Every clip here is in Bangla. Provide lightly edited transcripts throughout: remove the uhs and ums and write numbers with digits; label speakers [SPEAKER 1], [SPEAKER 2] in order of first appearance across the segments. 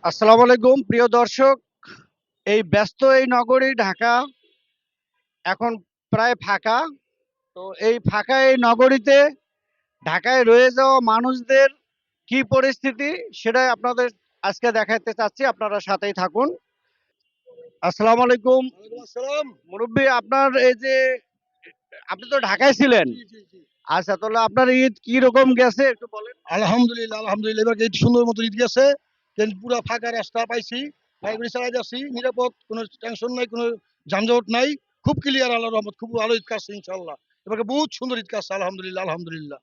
[SPEAKER 1] আসসালামু আলাইকুম প্রিয় দর্শক। এই ব্যস্ত এই নগরী ঢাকা এখন প্রায় ফাঁকা। তো এই ফাঁকা এই নগরীতে ঢাকায় রয়ে যাওয়া মানুষদের কি পরিস্থিতি সেটাই আপনাদের আজকে দেখাতে চাচ্ছি, আপনারা সাথেই থাকুন। আসসালামু আলাইকুম
[SPEAKER 2] ওয়ালাইকুম আসসালাম।
[SPEAKER 1] মুরব্বী, আপনার এই যে আপনি তো ঢাকায় ছিলেন,
[SPEAKER 2] জি, জি, জি।
[SPEAKER 1] আচ্ছা তাহলে আপনার ঈদ কি রকম গেছে একটু বলেন।
[SPEAKER 2] আলহামদুলিল্লাহ, আলহামদুলিল্লাহ। এবার ঈদ সুন্দর মতো ঈদ গেছে। পুরা ফাঁকা রাস্তা পাইছি। গাড়ি চালাই যাচ্ছি নিরাপদ, কোনো টেনশন নাই, কোনো যানজট নাই। খুব ক্লিয়ার, আল্লাহর রহমত। খুব ভালো ঈদ কাটছে ইনশাআল্লাহ। এবারে বহুত সুন্দর ঈদ কাটছে, আলহামদুলিল্লাহ, আলহামদুলিল্লাহ।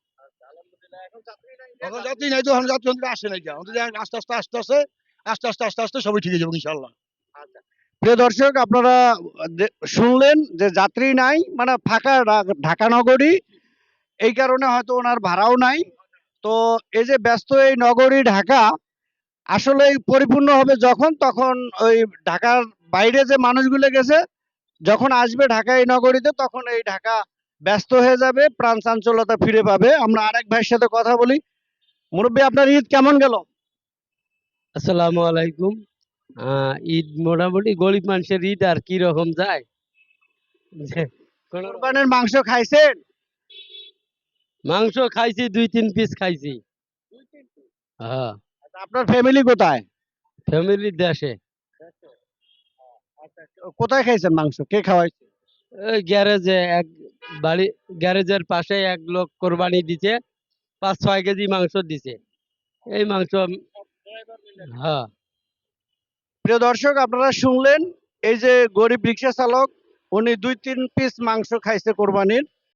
[SPEAKER 2] এখন যাত্রী নাই তো, এখন যাত্রী অন্তত আসে নাই। অন্তত আস্তে আস্তে আস্তে আস্তে আস্তে আস্তে আস্তে আস্তে সবই ঠিক হয়ে যাবে ইনশাআল্লাহ।
[SPEAKER 1] প্রিয় দর্শক, আপনারা শুনলেন যে যাত্রী নাই, মানে ফাঁকা ঢাকা নগরী। এই কারণে হয়তো ওনার ভাড়াও নাই। তো এই যে ব্যস্ত এই নগরী ঢাকা আসলে পরিপূর্ণ হবে যখন তখন ওই ঢাকার বাইরে যে মানুষগুলো গেছে, যখন আসবে ঢাকা এই নগরীতে তখন এই ঢাকা ব্যস্ত হয়ে যাবে, প্রাণ চাঞ্চল্যতা ফিরে পাবে। আমরা আরেক ভাইয়ের সাথে কথা বলি। মুরব্বী, আপনার ঈদ কেমন গেল?
[SPEAKER 3] আসসালামু আলাইকুম। ঈদ মোটামুটি গরিব মানুষের ঈদ আর কি রকম যায় যে কোনো রকম।
[SPEAKER 1] কোরবানির মাংস খাইছেন?
[SPEAKER 3] মাংস খাইছি, 2-3 পিস খাইছি। হ্যাঁ।
[SPEAKER 1] আপনার ফ্যামিলি কোথায়?
[SPEAKER 3] ফ্যামিলির দেশে।
[SPEAKER 1] কোথায় খাইছেন মাংস, কে খাওয়াইছে?
[SPEAKER 3] ওই গ্যারেজে এক বাড়ি, গ্যারেজের পাশে এক লোক কোরবানি দিছে, 5-6 কেজি মাংস দিছে। এই মাংস হ্যাঁ।
[SPEAKER 1] প্রিয় দর্শক, আপনারা শুনলেন এই যে গরিব রিক্সা চালক, উনি 2-3 পিস মাংস খাইছে কোরবানির।